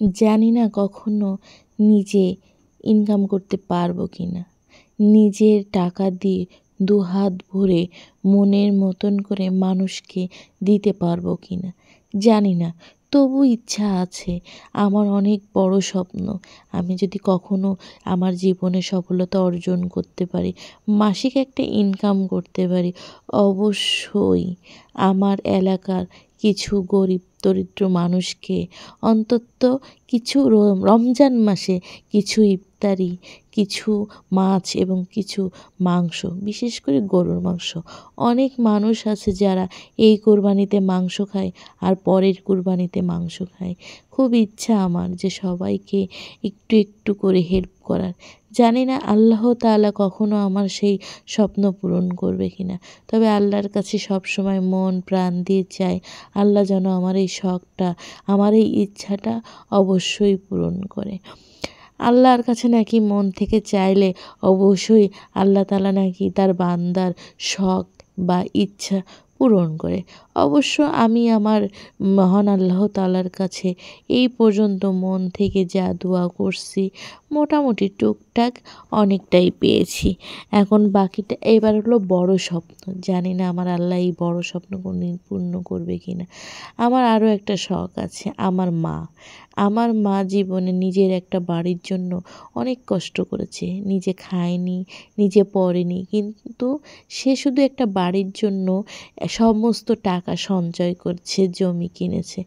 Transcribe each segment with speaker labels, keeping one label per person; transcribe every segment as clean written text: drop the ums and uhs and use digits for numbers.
Speaker 1: জানি না কখনো নিজে ইনকাম করতে পারবো কি না। নিজের টাকা দিয়ে দুহাত ভরে মনের মতন করে মানুষকে দিতে পারবো কি না জানি না। তবু ইচ্ছা আছে, আমার অনেক বড় স্বপ্ন। আমি যদি কখনো আমার জীবনে সফলতা অর্জন করতে পারি, মাসিক একটা ইনকাম করতে পারি, অবশ্যই আমার এলাকার কিছু গরিব দরিদ্র মানুষকে অন্তত কিছু রমজান মাসে কিছু ইফতারি, কিছু মাছ এবং কিছু মাংস, বিশেষ করে গরুর মাংস। অনেক মানুষ আছে যারা এই কোরবানিতে মাংস খায় আর পরের কোরবানিতে মাংস খায়। খুব ইচ্ছা আমার যে সবাইকে একটু একটু করে হেল্প করার। জানি না আল্লাহ তাআলা কখনো আমার সেই স্বপ্ন পূরণ করবে কি না। তবে আল্লাহর কাছে সবসময় মন প্রাণ দিয়ে চাই, আল্লাহ যেন আমার এই শখটা, আমার এই ইচ্ছাটা অবশ্যই পূরণ করে। আল্লাহর কাছে নাকি মন থেকে চাইলে অবশ্যই আল্লাহ তাআলা নাকি তার বান্দার শখ বা ইচ্ছা পূরণ করে। অবশ্য আমি আমার মহান আল্লাহ তাআলার কাছে এই পর্যন্ত মন থেকে যা দোয়া করছি, মোটামুটি টুকটাক অনেকটাই পেয়েছি। এখন বাকিটা এবার হলো বড় স্বপ্ন। জানি না আমার আল্লাহ এই বড় স্বপ্ন কোনদিন পূর্ণ করবে কি না। আমার আরও একটা শখ আছে, আমার মা। আমার মা জীবনে নিজের একটা বাড়ির জন্য অনেক কষ্ট করেছে। নিজে খায়নি, নিজে পড়েনি। কিন্তু সে শুধু একটা বাড়ির জন্য সমস্ত টাকা সঞ্চয় করছে, জমি কিনেছে।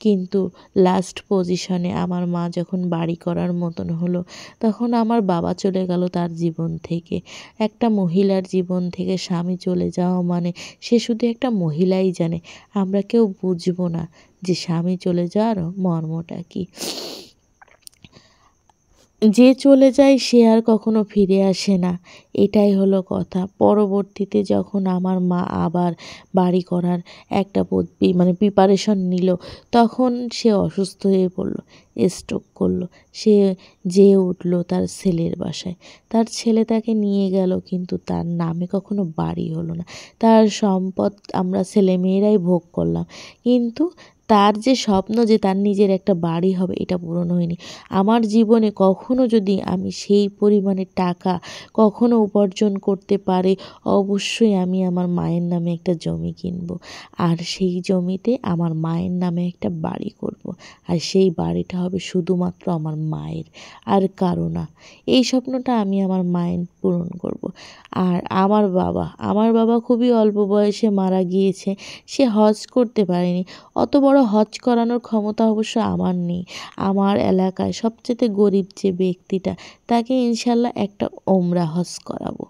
Speaker 1: কিন্তু লাস্ট পজিশনে আমার মা যখন বাড়ি করার মতন হলো, তখন আমার বাবা চলে গেল তার জীবন থেকে। একটা মহিলার জীবন থেকে স্বামী চলে যাওয়া মানে সে শুধু একটা মহিলাই জানে। আমরা কেউ বুঝবো না যে স্বামী চলে যাওয়ার মর্মটা কী। যে চলে যায় সে আর কখনো ফিরে আসে না, এটাই হলো কথা। পরবর্তীতে যখন আমার মা আবার বাড়ি করার একটা প্রিপারেশন নিল, তখন সে অসুস্থ হয়ে পড়ল, স্ট্রোক করলো। সে যেয়ে উঠল তার ছেলের বাসায়। তার ছেলে তাকে নিয়ে গেল, কিন্তু তার নামে কখনো বাড়ি হলো না। তার সম্পদ আমরা ছেলেমেয়েরাই ভোগ করলাম, কিন্তু তার যে স্বপ্ন যে তার নিজের একটা বাড়ি হবে, এটা পূরণ হয়নি। আমার জীবনে কখনো যদি আমি সেই পরিমাণে টাকা কখনো উপার্জন করতে পারি, অবশ্যই আমি আমার মায়ের নামে একটা জমি কিনবো। আর সেই জমিতে আমার মায়ের নামে একটা বাড়ি করব। আর সেই বাড়িটা হবে শুধুমাত্র আমার মায়ের, আর কারো না। এই স্বপ্নটা আমি আমার মায়ের পূরণ করব। আর আমার বাবা খুবই অল্প বয়সে মারা গিয়েছে। সে হজ করতে পারেনি। অত বড় হজ করানোর ক্ষমতা অবশ্য আমার নেই। আমার এলাকায় সবচেয়ে গরিব যে ব্যক্তিটা, তাকে ইনশাল্লাহ একটা ওমরা হজ করাবো।